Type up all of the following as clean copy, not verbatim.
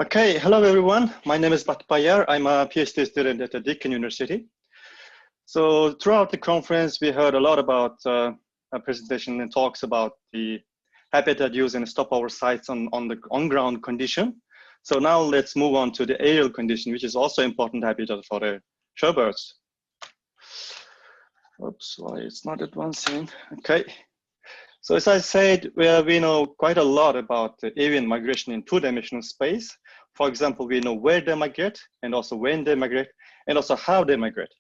Okay, hello everyone. My name is Batbayar. I'm a PhD student at the Deakin University. So throughout the conference, we heard a lot about a presentation and talks about the habitat use and stopover sites on the on-ground condition. So now let's move on to the aerial condition, which is also important habitat for the shorebirds. Oops, why it's not advancing. Okay. So as I said, we know quite a lot about the avian migration in two-dimensional space. For example, we know where they migrate and also when they migrate and also how they migrate.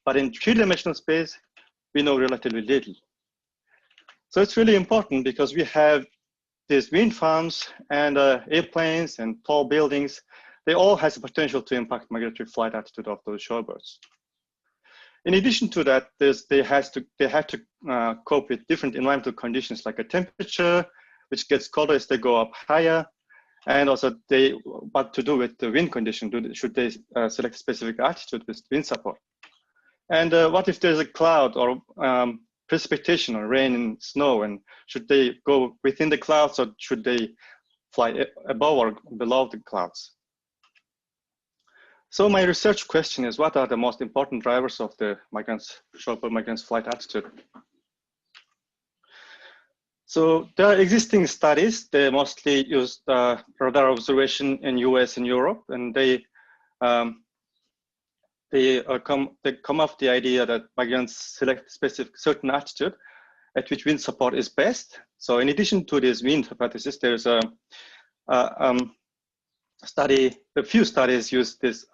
But in three-dimensional space, we know relatively little. So it's really important because we have these wind farms and airplanes and tall buildings. They all have the potential to impact migratory flight altitude of those shorebirds. In addition to that, they have to cope with different environmental conditions like a temperature, which gets colder as they go up higher, and also what to do with the wind condition. Should they select specific altitude with wind support? And what if there's a cloud or precipitation or rain and snow, and should they go within the clouds or should they fly above or below the clouds? So my research question is, what are the most important drivers of the shorebird migrants flight altitude? So there are existing studies. They mostly use radar observation in US and Europe, and they come up the idea that migrants select specific certain altitude at which wind support is best. So in addition to this wind hypothesis, there's a few studies use this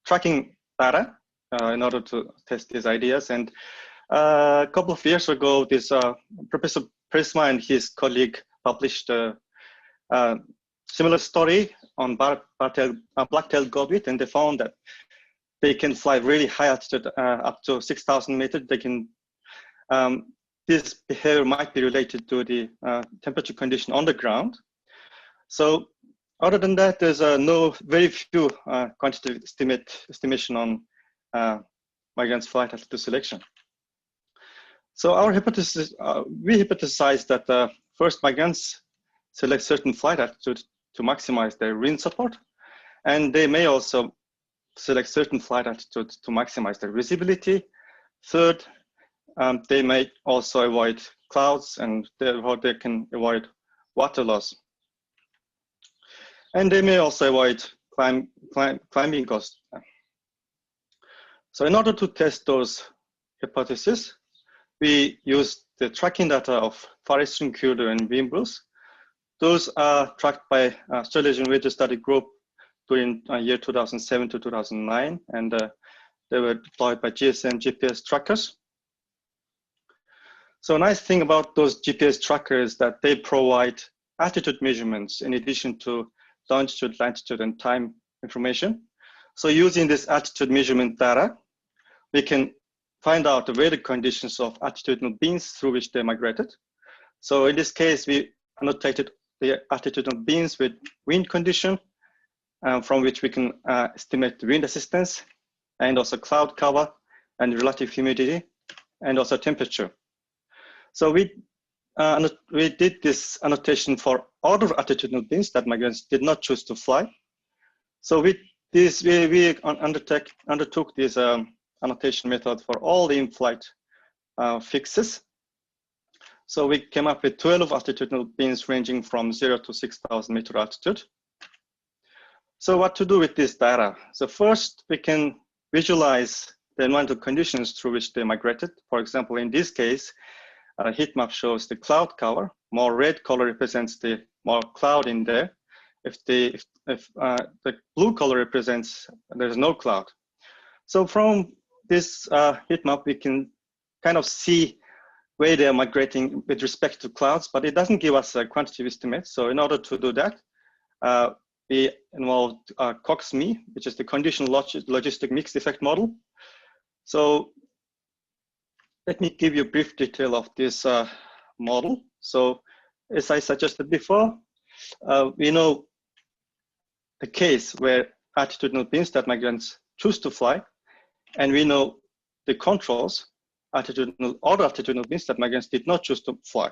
tracking data in order to test these ideas. And a couple of years ago, this Professor Prisma and his colleague published a similar story on black-tailed godwit, and they found that they can fly really high altitude, up to 6,000 meters. They can. This behavior might be related to the temperature condition on the ground. So other than that, there's very few quantitative estimation on migrants' flight altitude selection. So our hypothesis, we hypothesized that first migrants select certain flight altitude to maximize their wind support, and they may also select certain flight altitude to maximize their visibility. Third, they may also avoid clouds, and therefore they can avoid water loss. And they may also avoid climbing costs. So in order to test those hypotheses, we used the tracking data of Far Eastern Curlew and Whimbrel. Those are tracked by Australasian Weather Study Group during year 2007 to 2009, and they were deployed by GSM GPS trackers. So a nice thing about those GPS trackers is that they provide altitude measurements in addition to longitude, latitude, and time information. So using this altitude measurement data, we can find out the weather conditions of altitudinal beams through which they migrated. So in this case, we annotated the altitudinal beams with wind condition, from which we can estimate the wind assistance, and also cloud cover, and relative humidity, and also temperature. So we did this annotation for other altitudinal beams that migrants did not choose to fly. So we undertook this annotation method for all the in-flight fixes. So we came up with 12 altitudinal beams ranging from 0 to 6,000 meter altitude. So what to do with this data? So first, we can visualize the environmental conditions through which they migrated. For example, in this case, a heat map shows the cloud cover. More red color represents the more cloud in there. If the blue color represents there's no cloud. So from this heat map, we can kind of see where they're migrating with respect to clouds, but it doesn't give us a quantitative estimate. So in order to do that, we involved COXME, which is the conditional logistic mixed effect model. So let me give you a brief detail of this model. So as I suggested before, we know the case where altitudinal beams that migrants choose to fly, and we know the controls, other altitudinal beams that migrants did not choose to fly.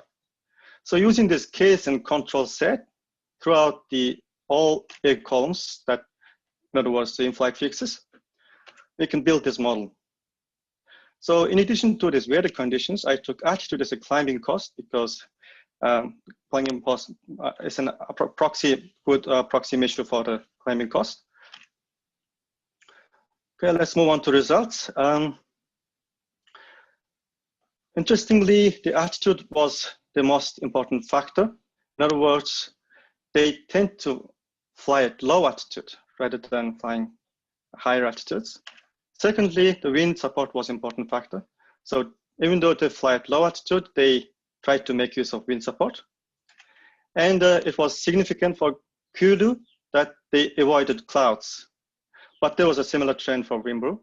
So using this case and control set throughout the all air columns, that in other words, the in-flight fixes, we can build this model. So in addition to these weather conditions, I took altitude as a climbing cost because climbing cost is a good proxy measure for the climbing cost. Okay, let's move on to results. Interestingly, the altitude was the most important factor. In other words, they tend to fly at low altitude rather than flying higher altitudes. Secondly, the wind support was an important factor. So even though they fly at low altitude, they tried to make use of wind support. And it was significant for Curlew that they avoided clouds. But there was a similar trend for Whimbrel.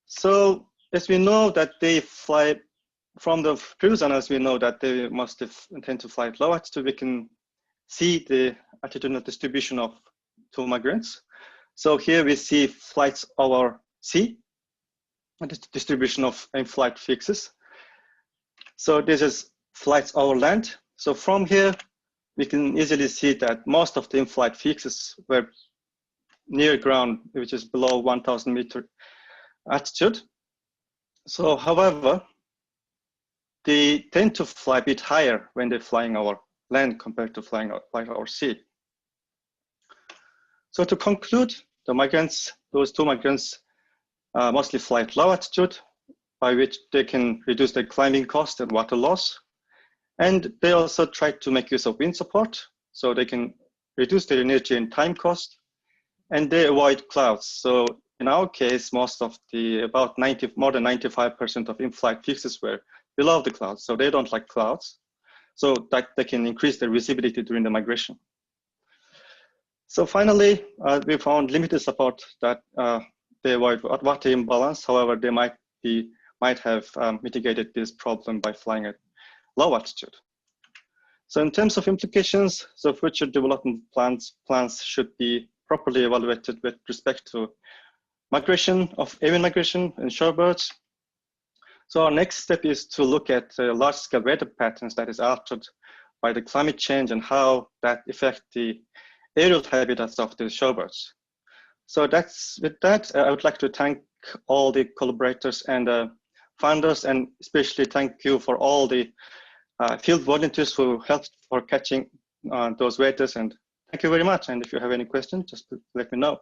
So as we know that they fly from the previous analysis, we know that they must tend to fly at low altitude. We can see the attitudinal distribution of two migrants. So here we see flights over sea, and the distribution of in-flight fixes. So this is flights over land. So from here, we can easily see that most of the in-flight fixes were near ground, which is below 1,000 meter altitude. So, however, they tend to fly a bit higher when they're flying over land compared to flying over sea. So to conclude, the migrants, those two migrants, mostly fly at low altitude, by which they can reduce their climbing cost and water loss. And they also try to make use of wind support, so they can reduce their energy and time cost, and they avoid clouds. So in our case, most of the, more than 95% of in-flight fixes were below the clouds, so they don't like clouds, so that they can increase their visibility during the migration. So finally, we found limited support that they avoid water imbalance. However, they might have mitigated this problem by flying at low altitude. So in terms of implications, so future development plans should be properly evaluated with respect to migration of avian migration and shorebirds. So our next step is to look at large-scale weather patterns that is altered by the climate change and how that affect the aerial habitats of the shorebirds. So with that, I would like to thank all the collaborators and founders, and especially thank you for all the field volunteers who helped for catching those waders. And thank you very much. And if you have any questions, just let me know.